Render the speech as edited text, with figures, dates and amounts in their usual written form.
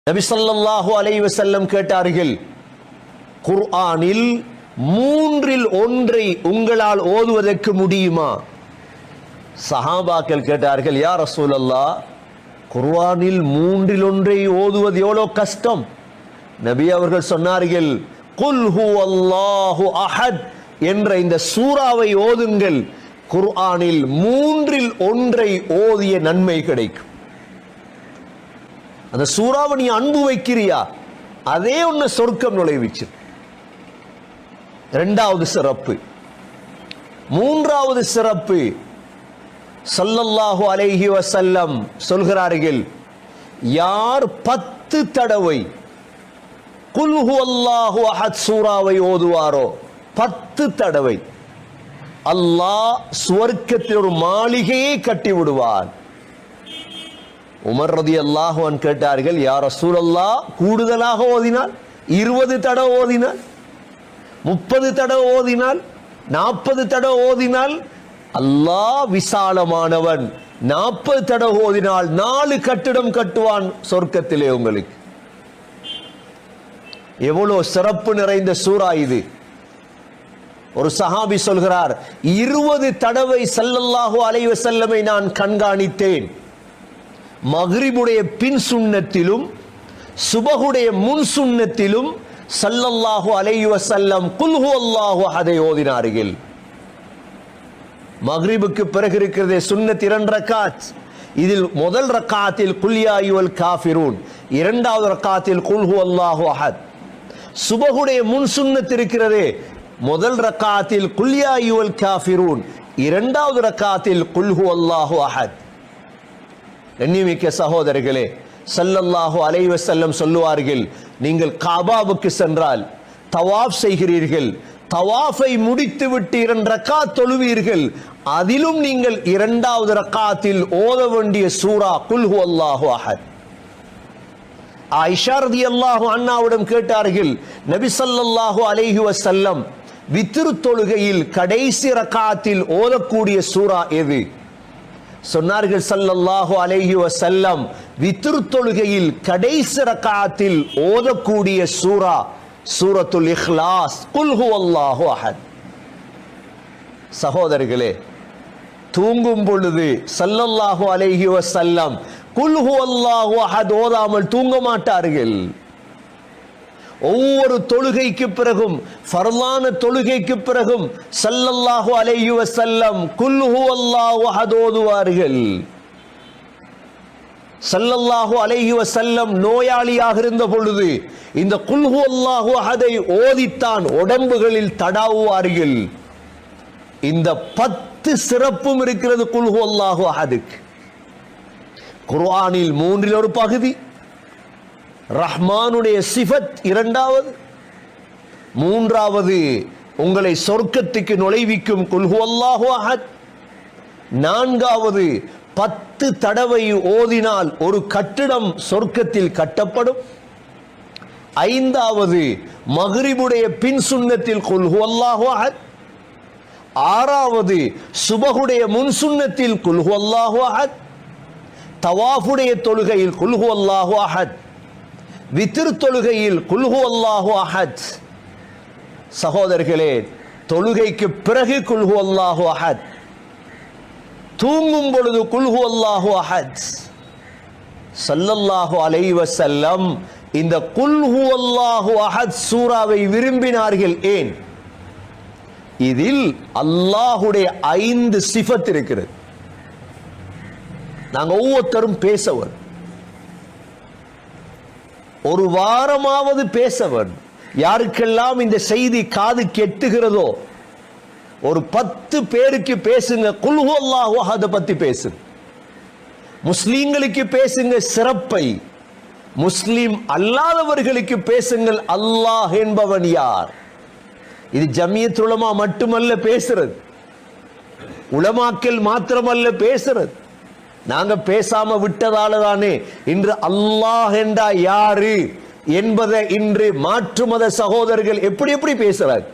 நபி ஸல்லல்லாஹு அலைஹி வஸல்லம் கேட்டார்கள், குர்ஆனில் மூன்றில் ஒன்றை உங்களால் ஓதுவதற்கு முடியுமா? சஹாபாக்கள் கேட்டார்கள், யா ரசூலல்லாஹ், குர்ஆனில் மூன்றில் ஒன்றை ஓதுவது எவ்வளவு கஷ்டம். நபி அவர்கள் சொன்னார்கள், குல் ஹுவல்லாஹு அஹத் என்ற இந்த சூராவை ஓதுங்கள், குர்ஆனில் மூன்றில் ஒன்றை ஓதிய நன்மை கிடைக்கும். அந்த சூறாவை நீ அன்பு வைக்கிறியா, அதே ஒன்னு சொர்க்கம் நுழைவிச்சு. இரண்டாவது சிறப்பு. மூன்றாவது சிறப்பு, ஸல்லல்லாஹு அலைஹி வஸல்லம் சொல்கிறார்கள், யார் 10 தடவை குல் ஹுவல்லாஹு அஹத் சூராவை ஓதுவாரோ, 10 தடவை, அல்லாஹ் சுவர்க்கத்தில் ஒரு மாளிகையை கட்டி விடுவார். உமர் ரலியல்லாஹு அன்ஹு கேட்டார்கள், யா ரசூலல்லாஹ், கூடுதலாக ஓதினால் 20 தடவை ஓதினால், 30 தடவை ஓதினால், 40 தடவை ஓதினால்? அல்லாஹ் விசாலமானவன், 40 தடவை ஓதினால் 4 கட்டிடம் கட்டுவான் சொர்க்கத்திலே உங்களுக்கு. எவ்வளவு சிறப்பு நிறைந்த சூரா இது. ஒரு சஹாபி சொல்கிறார், 20 தடவை ஸல்லல்லாஹு அலைஹி வஸல்லமை நான் கண்காணித்தேன். மக்ரிபுடைய பின் சுன்னத்திலும் சுபஹுடைய முன் சுன்னத்திலும் ஸல்லல்லாஹு அலைஹி வஸல்லம் குல் ஹுவல்லாஹு அஹதை ஓதினார்கள். மக்ரிபுக்கு பிறகு இருக்கிறதே சுன்னத் 2 ரக்காத். இதில் முதல் ரக்காத்தில் குல் யா அய்யுல் காஃபிரூன், இரண்டாவது ரக்காத்தில் குல் ஹுவல்லாஹு அஹத். சுபஹுடைய முன் சுன்னத் இருக்கிறதே, முதல் ரக்காத்தில் குல் யா அய்யுல் காஃபிரூன், இரண்டாவது ரக்காத்தில் குல் ஹுவல்லாஹு அஹத். கண்ணியமிக்க சகோதரர்களே, ஸல்லல்லாஹு அலைஹி வஸல்லம் சொல்லுவார்கள், நீங்கள் காபாவுக்கு சென்றால் தவாஃப் செய்கிறீர்கள், தவாஃபை முடித்துவிட்டு 2 ரக்காத் தொழுவீர்கள், அதிலும் நீங்கள் இரண்டாவது ரக்காத்தில் ஓத வேண்டிய சூரா குல் ஹுவல்லாஹு அஹத். ஆயிஷா ரலியல்லாஹு அன்ஹாவிடம் கேட்டார்கள், நபி ஸல்லல்லாஹு அலைஹி வஸல்லம் வித்ர் தொழுகையில் கடைசி ரக்காத்தில் ஓதக்கூடிய சூரா எது? சொன்னார்கள் ஸல்லல்லாஹு அலைஹி வஸல்லம், வித்ர் தொழுகையில் கடைசி ரக்காத்தில் ஓதக்கூடிய சூரா சூரத்துல் இக்லாஸ், குல் ஹுவல்லாஹு அஹத். சகோதரர்களே, தூங்கும் பொழுது ஸல்லல்லாஹு அலைஹி வஸல்லம் குல் ஹுவல்லாஹு அஹத் ஓதாமல் தூங்க மாட்டார்கள். ஒவ்வொரு தொழுகைக்கு பிறகும், ஃபர்லான தொழுகைக்கு பிறகும் ஸல்லல்லாஹு அலைஹி வஸல்லம் குல் ஹுவல்லாஹு அஹத் ஓதுவார்கள். ஸல்லல்லாஹு அலைஹி வஸல்லம் நோயாளியாக இருந்த பொழுது இந்த குல் ஹுவல்லாஹு அஹதை ஓதித்தான் உடம்புகளில் தடாவுவார்கள். இந்த 10 சிறப்பும் இருக்கிறது குல் ஹுவல்லாஹு அஹதுக்கு. குர்ஆனில் மூன்றில் ஒரு பகுதி, ரஹ்மானுடைய சிஃபத் இரண்டாவது, மூன்றாவது உங்களை சொர்க்கத்துக்கு நுழைவிக்கும் குல் ஹுவல்லாஹு அஹத், நான்காவது 10 தடவை ஓதினால் ஒரு கட்டிடம் சொர்க்கத்தில் கட்டப்படும், ஐந்தாவது மக்ரிபுடைய பின் சுன்னத்தில் குல் ஹுவல்லாஹு அஹத், ஆறாவது சுபஹுடைய முன் சுன்னத்தில் குல் ஹுவல்லாஹு அஹத், தவாஃபுடைய தொழுகையில் குல் ஹுவல்லாஹு அஹத், வித்ர் தொழுகையில் குல் ஹுவல்லாஹு அஹத். சகோதரர்களே, தொழுகைக்கு பிறகு குல் ஹுவல்லாஹு அஹத், தூங்கும் பொழுது குல் ஹுவல்லாஹு அஹத். ஸல்லல்லாஹு அலைஹி வஸல்லம் இந்த குல் ஹுவல்லாஹு அஹத் சூராவை விரும்பினார்கள். ஏன்? இதில் அல்லாஹுடைய 5 சிஃபத் இருக்கிறது. நாங்க ஒவ்வொருத்தரும் பேசவர், ஒரு வாரமாவது பேசவர். யாருக்கெல்லாம் இந்த செய்தி காது கெட்டுகிறதோ ஒரு 10 பேருக்கு பேசுங்க, குல் ஹுவல்லாஹு அஹத் பத்தி பேசுங்க. முஸ்லிம்களுக்கு பேசுங்க சிறப்பை, முஸ்லிம் அல்லாதவர்களுக்கு பேசுங்கள் அல்லாஹ் என்பவன் யார். இது ஜமியத் உலமா மட்டுமல்ல பேசுறது, உலமாக்கள் மாத்திரமல்ல பேசுறது. நாங்க பேசாம விட்டதால தானே இன்று அல்லாஹ் என்றா யாரு என்பதை இன்று மாற்று மத சகோதரர்கள் எப்படி பேசுறாங்க.